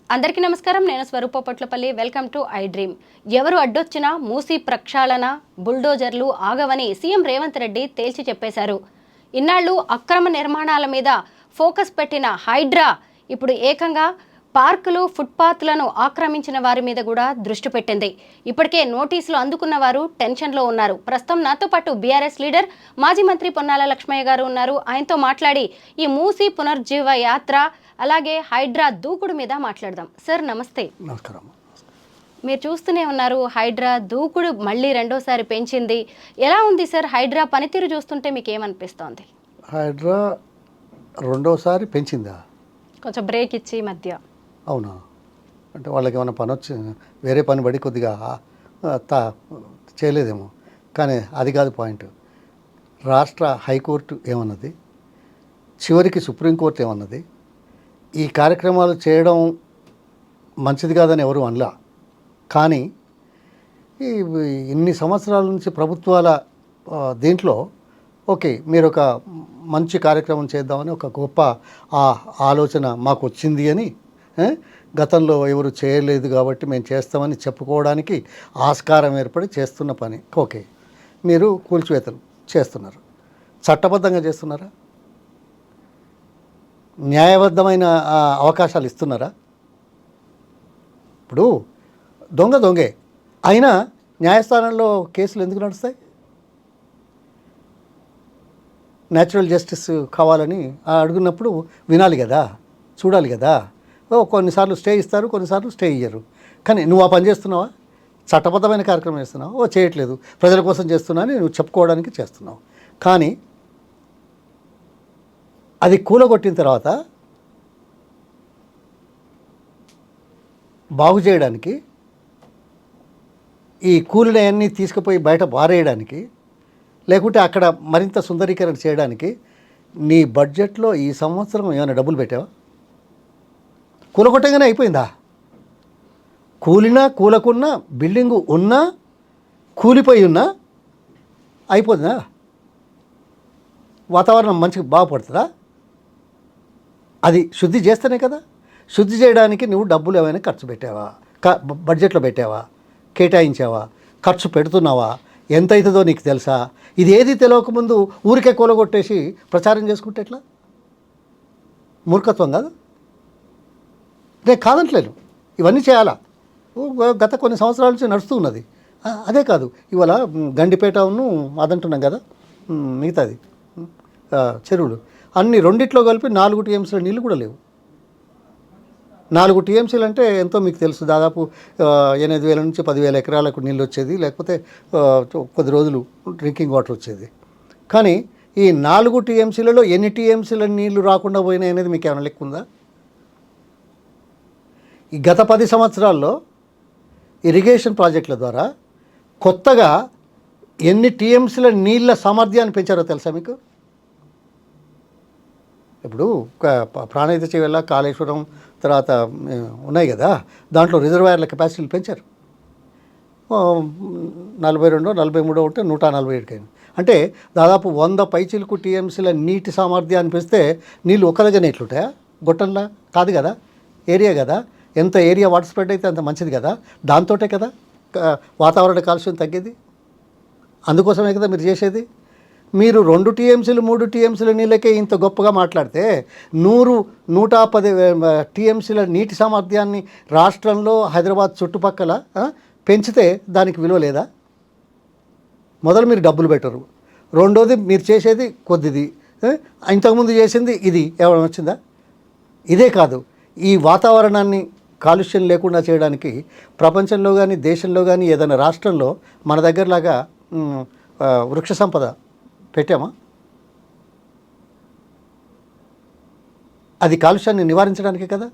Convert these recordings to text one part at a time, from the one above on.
అందరికీ నమస్కారం. నేను Swaroopa Potlapalli. Welcome to I dream. ఎవరు అడ్డొచ్చినా మూసీ ప్రక్షాళన బుల్డోజర్లు ఆగవని సీఎం రేవంత్ రెడ్డి తేల్చి చెప్పేశారు. ఇన్నాళ్ళు అక్రమ నిర్మాణాల మీద ఫోకస్ పెట్టిన హైడ్రా ఇప్పుడు ఏకంగా పార్కులు ఫుట్పాత్లను ఆక్రమించిన వారి మీద కూడా దృష్టి పెట్టింది. ఇప్పటికే నోటీసులు అందుకున్న వారు టెన్షన్లో ఉన్నారు. ప్రస్తుతం నాతో పాటు బీఆర్ఎస్ లీడర్ మాజీ మంత్రి పొన్నాల లక్ష్మయ్య గారు ఉన్నారు. ఆయనతో మాట్లాడి ఈ మూసీ పునర్జీవ యాత్ర అలాగే హైడ్రా దూకుడు మీద మాట్లాడదాం. సార్ నమస్తే. నమస్కారం. మీరు చూస్తూనే ఉన్నారు, హైడ్రా దూకుడు మళ్ళీ రెండోసారి పెంచింది. ఎలా ఉంది సార్ హైడ్రా పనితీరు చూస్తుంటే మీకు ఏమనిపిస్తోంది? హైడ్రా రెండోసారి పెంచిందా? కొంచెం బ్రేక్ ఇచ్చి మధ్య. అవునా? అంటే వాళ్ళకి ఏమైనా పని వచ్చి వేరే పని పడి కొద్దిగా చేయలేదేమో. కానీ అది కాదు పాయింట్. రాష్ట్ర హైకోర్టు ఏమన్నది, చివరికి సుప్రీంకోర్టు ఏమన్నది, ఈ కార్యక్రమాలు చేయడం మంచిది కాదని ఎవరు అనలా. కానీ ఇన్ని సంవత్సరాల నుంచి ప్రభుత్వాల దీంట్లో ఓకే మీరు ఒక మంచి కార్యక్రమం చేద్దామని ఒక గొప్ప ఆలోచన మాకు వచ్చింది అని, గతంలో ఎవరు చేయలేదు కాబట్టి మేము చేస్తామని చెప్పుకోవడానికి ఆస్కారం ఏర్పడి చేస్తున్న పని ఓకే. మీరు కూల్చివేతలు చేస్తున్నారు, చట్టబద్ధంగా చేస్తున్నారా? న్యాయబద్ధమైన అవకాశాలు ఇస్తున్నారా? ఇప్పుడు దొంగే అయినా న్యాయస్థానంలో కేసులు ఎందుకు నడుస్తాయి? న్యాచురల్ జస్టిస్ కావాలని అడుగున్నప్పుడు వినాలి కదా, చూడాలి కదా. కొన్నిసార్లు స్టే ఇస్తారు, కొన్నిసార్లు స్టే ఇయ్యరు. కానీ నువ్వు ఆ పని చేస్తున్నావా? చట్టబద్ధమైన కార్యక్రమం చేస్తున్నావు? చేయట్లేదు, ప్రజల కోసం చేస్తున్నా అని నువ్వు చెప్పుకోవడానికి చేస్తున్నావు. కానీ అది కూలగొట్టిన తర్వాత బాగు చేయడానికి, ఈ కూలినవన్నీ తీసుకుపోయి బయట పారేయడానికి, లేకుంటే అక్కడ మరింత సుందరీకరణ చేయడానికి నీ బడ్జెట్లో ఈ సంవత్సరం ఏమైనా డబ్బులు పెట్టావా? కూలగొట్టగానే అయిపోయిందా? కూలకున్నా బిల్డింగు ఉన్నా కూలిపోయి ఉన్నా అయిపోతుందా? వాతావరణం మంచిగా బాగుపడుతుందా? అది శుద్ధి చేస్తేనే కదా. శుద్ధి చేయడానికి నువ్వు డబ్బులు ఏమైనా ఖర్చు పెట్టావా? బడ్జెట్లో పెట్టావా? కేటాయించావా? ఖర్చు పెడుతున్నావా? ఎంత అవుతుందో నీకు తెలుసా? ఇది ఏది తెలియకముందు ఊరికే కూలగొట్టేసి ప్రచారం చేసుకుంటే ఎట్లా? మూర్ఖత్వం కాదు? నేను కాదంటలేను, ఇవన్నీ చేయాలా. గత కొన్ని సంవత్సరాల నుంచి నడుస్తూ ఉన్నది. అదే కాదు, ఇవాళ గండిపేటను అదంటున్నాం కదా, మిగతాది చెరువులు అన్ని రెండిట్లో కలిపి 4 టీఎంసీల నీళ్ళు కూడా లేవు. 4 టీఎంసీలు అంటే ఎంతో మీకు తెలుసు. దాదాపు 8,000 నుంచి 10,000 ఎకరాలకు నీళ్ళు వచ్చేది, లేకపోతే కొద్ది రోజులు డ్రింకింగ్ వాటర్ వచ్చేది. కానీ ఈ 4 టీఎంసీలలో ఎన్ని టీఎంసీల నీళ్లు రాకుండా పోయినాయి అనేది మీకు ఏమైనా లెక్క ఉందా? ఈ గత 10 సంవత్సరాల్లో ఇరిగేషన్ ప్రాజెక్టుల ద్వారా కొత్తగా ఎన్ని టీఎంసీల నీళ్ళ సామర్థ్యాన్ని పెంచారో తెలుసా మీకు? ఇప్పుడు ప్రాణహిత చేవెళ్ళ, కాళేశ్వరం తర్వాత ఉన్నాయి కదా, దాంట్లో రిజర్వాయర్ల కెపాసిటీలు పెంచారు. 42 43 ఉంటే 147 అయింది. అంటే దాదాపు 100 పైచిలకు టీఎంసీల నీటి సామర్థ్యాన్ని పెంచితే నీళ్ళు ఒక్క దగ్గర ఎట్లుంటాయా? గొట్టంలా కాదు కదా, ఏరియా కదా. ఎంత ఏరియా వాటర్ స్ప్రెడ్ అయితే అంత మంచిది కదా. దాంతోటే కదా వాతావరణ కాలుష్యం తగ్గేది. అందుకోసమే కదా మీరు చేసేది. మీరు 2 టీఎంసీలు 3 టీఎంసీల నీళ్ళకే ఇంత గొప్పగా మాట్లాడితే 110 టీఎంసీల నీటి సామర్థ్యాన్ని రాష్ట్రంలో హైదరాబాద్ చుట్టుపక్కల పెంచితే దానికి విలువ లేదా? మొదలు మీరు డబ్బులు పెట్టరు, రెండోది మీరు చేసేది కొద్దిది, ఇంతకుముందు చేసింది ఇది ఎవరైనా వచ్చిందా? ఇదే కాదు, ఈ వాతావరణాన్ని కాలుష్యం లేకుండా చేయడానికి ప్రపంచంలో కానీ దేశంలో కానీ ఏదైనా రాష్ట్రంలో మన దగ్గరలాగా వృక్ష సంపద పెట్టామా? అది కాలుష్యాన్ని నివారించడానికే కదా.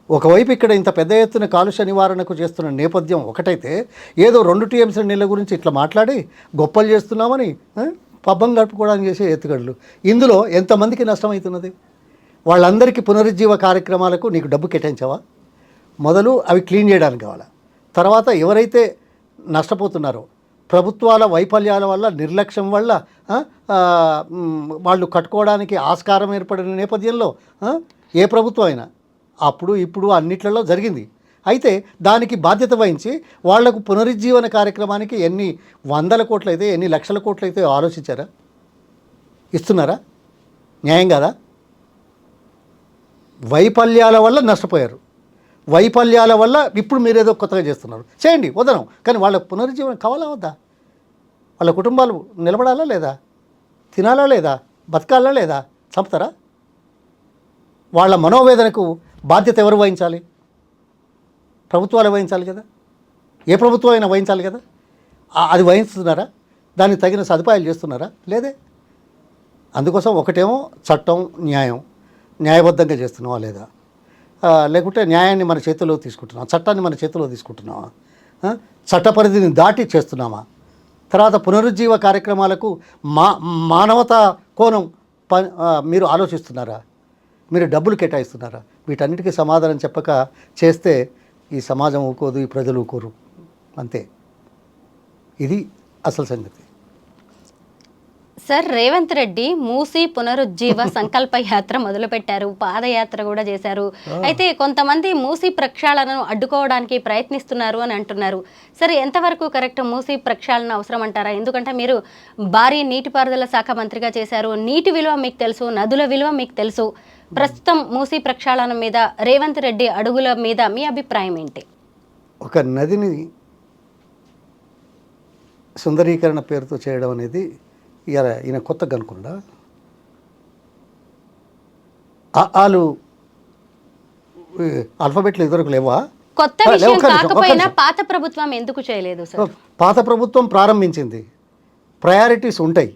ఒకవైపు ఇక్కడ ఇంత పెద్ద ఎత్తున కాలుష్య నివారణకు చేస్తున్న నేపథ్యం ఒకటైతే, ఏదో 2 టీఎంసీల నీళ్ళ గురించి ఇట్లా మాట్లాడి గొప్పలు చేస్తున్నామని పబ్బం గడుపుకోవడానికి చేసే ఎత్తుగడలు. ఇందులో ఎంతమందికి నష్టమవుతున్నది? వాళ్ళందరికీ పునరుజ్జీవ కార్యక్రమాలకు నీకు డబ్బు కేటాయించావా? మొదలు అవి క్లీన్ చేయడానికి కావాలా. తర్వాత ఎవరైతే నష్టపోతున్నారో ప్రభుత్వాల వైఫల్యాల వల్ల, నిర్లక్ష్యం వల్ల వాళ్ళు కట్టుకోవడానికి ఆస్కారం ఏర్పడిన నేపథ్యంలో ఏ ప్రభుత్వం అయినా అప్పుడు ఇప్పుడు అన్నిట్లలో జరిగింది. అయితే దానికి బాధ్యత వహించి వాళ్లకు పునరుజ్జీవన కార్యక్రమానికి ఎన్ని వందల కోట్లు అయితే ఎన్ని లక్షల కోట్లు అయితే ఆలోచించారా? ఇస్తున్నారా? న్యాయం కాదా? వైఫల్యాల వల్ల నష్టపోయారు. వైఫల్యాల వల్ల ఇప్పుడు మీరు ఏదో కొత్తగా చేస్తున్నారు. చేయండి, వదనం. కానీ వాళ్ళ పునరుజ్జీవనం కావాలా వద్దా? వాళ్ళ కుటుంబాలు నిలబడాలా లేదా? తినాలా లేదా? బతకాలా లేదా? చంపుతారా? వాళ్ళ మనోవేదనకు బాధ్యత ఎవరు వహించాలి? ప్రభుత్వాలు వహించాలి కదా. ఏ ప్రభుత్వం అయినా వహించాలి కదా. అది వహిస్తున్నారా? దానికి తగిన సదుపాయాలు చేస్తున్నారా? లేదే. అందుకోసం ఒకటేమో చట్టం, న్యాయం, న్యాయబద్ధంగా చేస్తున్నావా లేదా, లేకుంటే న్యాయాన్ని మన చేతిలో తీసుకుంటున్నావా, చట్టాన్ని మన చేతిలో తీసుకుంటున్నావా, చట్ట పరిధిని దాటి చేస్తున్నామా? తర్వాత పునరుజ్జీవ కార్యక్రమాలకు మానవతా కోణం మీరు ఆలోచిస్తున్నారా? మీరు డబ్బులు కేటాయిస్తున్నారా? వీటన్నిటికీ సమాధానం చెప్పక చేస్తే ఈ సమాజం ఊరుకోదు, ఈ ప్రజలు ఊరుకోరు. అంతే. ఇది అసలు సంగతి. సార్, రేవంత్ రెడ్డి మూసీ పునరుజ్జీవ సంకల్ప యాత్ర మొదలుపెట్టారు, పాదయాత్ర కూడా చేశారు. అయితే కొంతమంది మూసీ ప్రక్షాళనను అడ్డుకోవడానికి ప్రయత్నిస్తున్నారు అని అంటున్నారు. సరే, ఎంతవరకు కరెక్ట్? మూసీ ప్రక్షాళన అవసరం అంటారా? ఎందుకంటే మీరు భారీ నీటిపారుదల శాఖ మంత్రిగా చేశారు. నీటి విలువ మీకు తెలుసు, నదుల విలువ మీకు తెలుసు. ప్రస్తుతం మూసీ ప్రక్షాళన మీద రేవంత్ రెడ్డి అడుగుల మీద మీ అభిప్రాయం ఏంటి? ఒక నదిని సుందరీకరణ పేరుతో చేయడం అనేది ఈయన కొత్తగా అనుకుండా, ఆలు ఆల్ఫాబెట్లు ఇదివరకు లేవా? కొత్త విషయం కాకపోయినా పాత ప్రభుత్వం ఎందుకు చేయలేదు సార్? పాత ప్రభుత్వం ప్రారంభించింది, ప్రయారిటీస్ ఉంటాయి.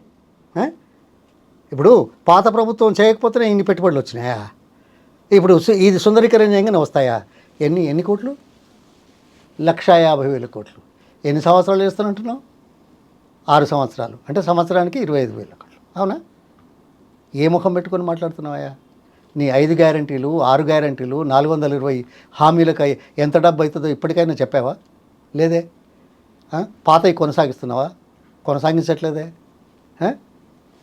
ఇప్పుడు పాత ప్రభుత్వం చేయకపోతేనే ఇన్ని పెట్టుబడులు వచ్చినాయా? ఇప్పుడు ఇది సుందరీకరణ చేయగానే వస్తాయా? ఎన్ని కోట్లు? 1,50,000 కోట్లు. ఎన్ని సంవత్సరాలు చేస్తానంటున్నావు? 6 సంవత్సరాలు. అంటే సంవత్సరానికి 25,000 కోట్లు. అవునా? ఏ ముఖం పెట్టుకొని మాట్లాడుతున్నావా? నీ 5 గ్యారంటీలు, 6 గ్యారంటీలు, 420 హామీలకు ఎంత డబ్బు అవుతుందో ఇప్పటికైనా చెప్పావా? లేదే. పాతవి కొనసాగిస్తున్నావా? కొనసాగించట్లేదే.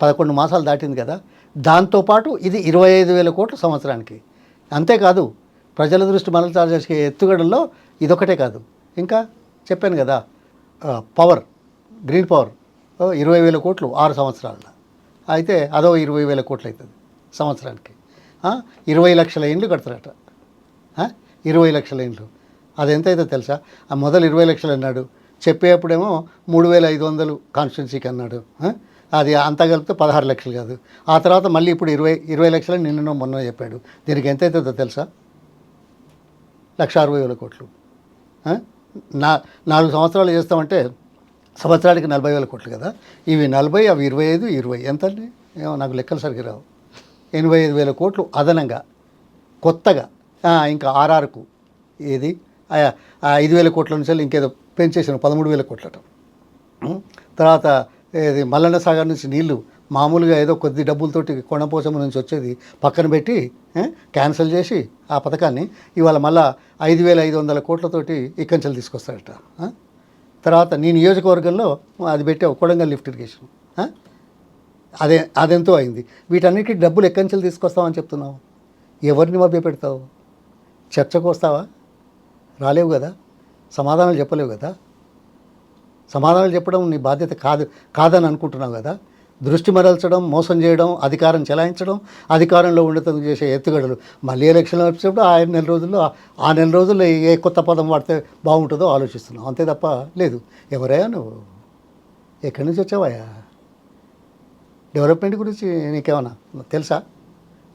11 మాసాలు దాటింది కదా. దాంతోపాటు ఇది 25,000 కోట్లు సంవత్సరానికి. అంతేకాదు, ప్రజల దృష్టి మరల్చాల్సిన ఎత్తుగడల్లో ఇదొకటే కాదు. ఇంకా చెప్పాను కదా, పవర్, గ్రీన్ పవర్ 20,000 కోట్లు 6 సంవత్సరాల. అయితే అదో 20,000 కోట్లు అవుతుంది సంవత్సరానికి. 20 లక్షల ఇండ్లు కడతారట. 20 లక్షల ఇండ్లు. అది ఎంత అయితే తెలుసా? ఆ మొదలు 20 లక్షలు అన్నాడు, చెప్పేప్పుడేమో 3,500 కాన్స్టిట్యున్సీకి అన్నాడు. అది అంతా కలిపితే 16 లక్షలు కాదు. ఆ తర్వాత మళ్ళీ ఇప్పుడు 20 లక్షలు నిన్న మొన్న చెప్పాడు. దీనికి ఎంత అవుతుందో తెలుసా? 1,60,000 కోట్లు. 4 సంవత్సరాలు చేస్తామంటే సంవత్సరానికి 40,000 కోట్లు కదా. ఇవి 40, అవి 25, 20 ఎంత అండి? ఏమో నాకు లెక్కలు సరిగ్గా రావు. 85,000 కోట్లు అదనంగా కొత్తగా. ఇంకా ఆర్ఆర్కు ఏది 5,000 కోట్ల నుంచి ఇంకేదో పెంచేసాను 13,000 కోట్లట. తర్వాత ఇది మల్లన్న సాగర్ నుంచి నీళ్లు మామూలుగా ఏదో కొద్ది డబ్బులతోటి కొండపోచమ్మ నుంచి వచ్చేది పక్కన పెట్టి క్యాన్సిల్ చేసి ఆ పథకాన్ని ఇవాళ మళ్ళా 5,500 కోట్లతోటి ఇక్కడి నుంచి తీసుకొస్తాడట. తర్వాత నీ నియోజకవర్గంలో అది పెట్టావు, కొడంగల్ లిఫ్ట్ ఇరిగేషన్. అదెంతో అయింది. వీటన్నిటికీ డబ్బులు ఎక్కడి నుంచి తీసుకొస్తావని చెప్తున్నావు. ఎవరిని మభ్య పెడతావు? చర్చకు వస్తావా? రాలేవు కదా, సమాధానాలు చెప్పలేవు కదా. సమాధానాలు చెప్పడం నీ బాధ్యత కాదని అనుకుంటున్నావు కదా. దృష్టి మరల్చడం, మోసం చేయడం, అధికారం చెలాయించడం, అధికారంలో ఉండేందుకు చేసే ఎత్తుగడలు. మళ్ళీ ఎలక్షన్లు వచ్చినప్పుడు ఆ నెల రోజుల్లో ఏ కొత్త పదం వాడితే బాగుంటుందో ఆలోచిస్తున్నావు. అంతే తప్ప లేదు. ఎవరయ్యా నువ్వు? ఎక్కడి నుంచి వచ్చావయ్యా? డెవలప్మెంట్ గురించి నీకేమన్నా తెలుసా?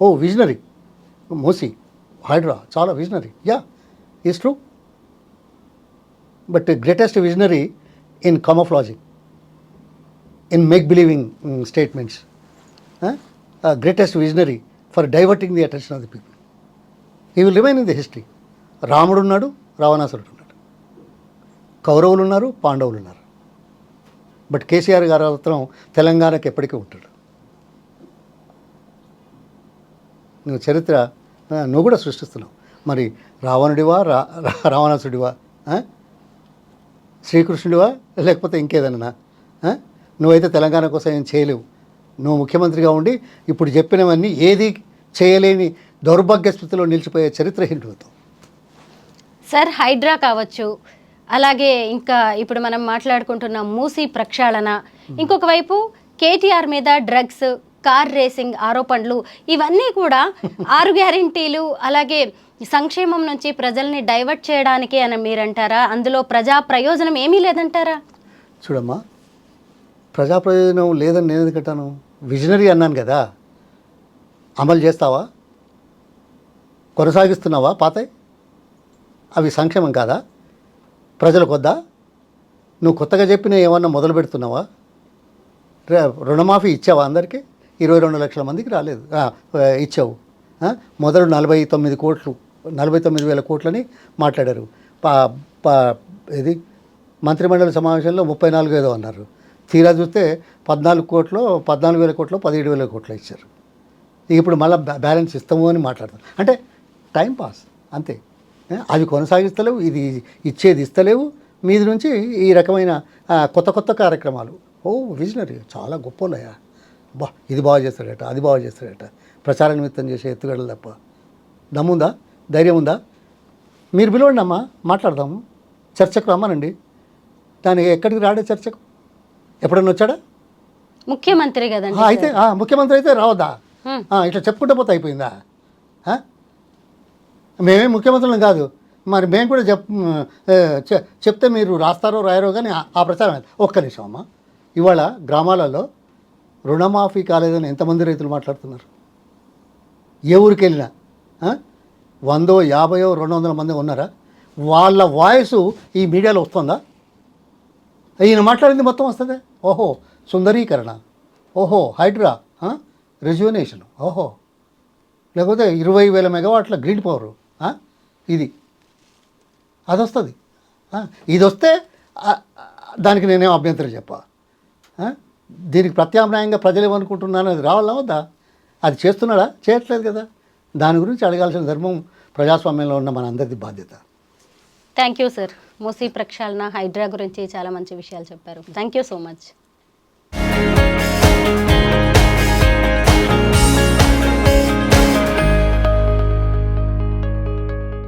ఓ విజనరీ. మూసీ, హైడ్రా చాలా visionary. Yeah, is true. But greatest visionary in camouflaging, in make-believing statements. Greatest visionary for diverting the attention of the people. He will remain in the history. రాముడు ఉన్నాడు, రావణాసురుడు ఉన్నాడు, కౌరవులు ఉన్నారు, పాండవులు ఉన్నారు. బట్ కేసీఆర్ గారు మాత్రం తెలంగాణకి ఎప్పటికీ ఉంటాడు. నువ్వు చరిత్ర నువ్వు కూడా సృష్టిస్తున్నావు. మరి రావణుడివా, రావణాసుడివా, శ్రీకృష్ణుడివా, లేకపోతే ఇంకేదన్నా? నువ్వైతే తెలంగాణ కోసం ఏం చేయలేవు. నువ్వు ముఖ్యమంత్రిగా ఉండి ఇప్పుడు చెప్పినవన్నీ ఏది చేయలేని దౌర్భాగ్య స్థితిలో నిలిచిపోయే చరిత్ర హిందుత్వం. సార్, హైడ్రా కావచ్చు, అలాగే ఇంకా ఇప్పుడు మనం మాట్లాడుకుంటున్న మూసీ ప్రక్షాళన, ఇంకొక వైపు కేటీఆర్ మీద డ్రగ్స్, కార్ రేసింగ్ ఆరోపణలు, ఇవన్నీ కూడా 6 గ్యారెంటీలు అలాగే సంక్షేమం నుంచి ప్రజల్ని డైవర్ట్ చేయడానికి అని మీరంటారా? అందులో ప్రజా ప్రయోజనం ఏమీ లేదంటారా? చూడమ్మా, ప్రజా ప్రయోజనం లేదని నేను ఎందుకంటాను? విజనరీ అన్నాను కదా. అమలు చేస్తావా? కొనసాగిస్తున్నావా పాతయి? అవి సంక్షేమం కాదా? ప్రజలకు వద్దా? నువ్వు కొత్తగా చెప్పిన ఏమన్నా మొదలు పెడుతున్నావా? రుణమాఫీ ఇచ్చావా అందరికీ? 22 లక్షల మందికి రాలేదు, ఇచ్చావు. మొదలు 49,000 కోట్లని మాట్లాడారు. ఇది మంత్రిమండలి సమావేశంలో 34 ఏదో అన్నారు. తీరా చూస్తే 14,000 కోట్లు 17,000 కోట్లు ఇచ్చారు. ఇప్పుడు మళ్ళీ బ్యాలెన్స్ ఇస్తాము అని మాట్లాడతారు. అంటే టైం పాస్ అంతే. అవి కొనసాగిస్తలేవు, ఇది ఇచ్చేది ఇస్తలేవు, మీది నుంచి ఈ రకమైన కొత్త కార్యక్రమాలు. ఓ విజనరీ, చాలా గొప్పలయ్యా. ఇది బాగా చేస్తాడట, అది బాగా చేస్తాడట, ప్రచార నిమిత్తం చేసే ఎత్తుగడలు తప్ప. దమ్ముందా? ధైర్యం ఉందా? మీరు పిలవండి అమ్మా, మాట్లాడదాము. చర్చకు రమ్మనండి. దానికి ఎక్కడికి రాడే చర్చకు? ఎప్పుడన్నా వచ్చాడా? ముఖ్యమంత్రి కదండి. అయితే ముఖ్యమంత్రి అయితే రావద్దా? ఇట్లా చెప్పుకుంటే పోతే అయిపోయిందా? మేమే ముఖ్యమంత్రులం కాదు, మరి మేము కూడా చెప్తే మీరు రాస్తారో రాయరో కానీ ఆ ప్రచారం. ఒక్క నిమిషం అమ్మా, ఇవాళ గ్రామాలలో రుణమాఫీ కాలేదని ఎంతమంది రైతులు మాట్లాడుతున్నారు? ఏ ఊరికి వెళ్ళినా 100, 50, 200 మంది ఉన్నారా? వాళ్ళ వాయిస్ ఈ మీడియాలో వస్తుందా? ఈయన మాట్లాడింది మొత్తం వస్తుంది. ఓహో సుందరీకరణ, ఓహో హైడ్రా, రెజ్యునేషన్, ఓహో లేకపోతే 20,000 మెగావాట్ల గ్రిడ్ పవరు, ఇది అది వస్తుంది. ఇది వస్తే దానికి నేనేం అభ్యంతరం చెప్పా? దీనికి ప్రత్యామ్నాయంగా ప్రజలు ఏమనుకుంటున్నాను అది రావాలా వద్దా? అది చేస్తున్నాడా? చేయట్లేదు కదా. దాని గురించి అడగాల్సిన ధర్మం ప్రజాస్వామ్యంలో ఉన్న మన అందరిది బాధ్యత. Thank you sir. మూసీ ప్రక్షాళన, హైడ్రా గురించి చాలా మంచి విషయాలు చెప్పారు. Thank you so much.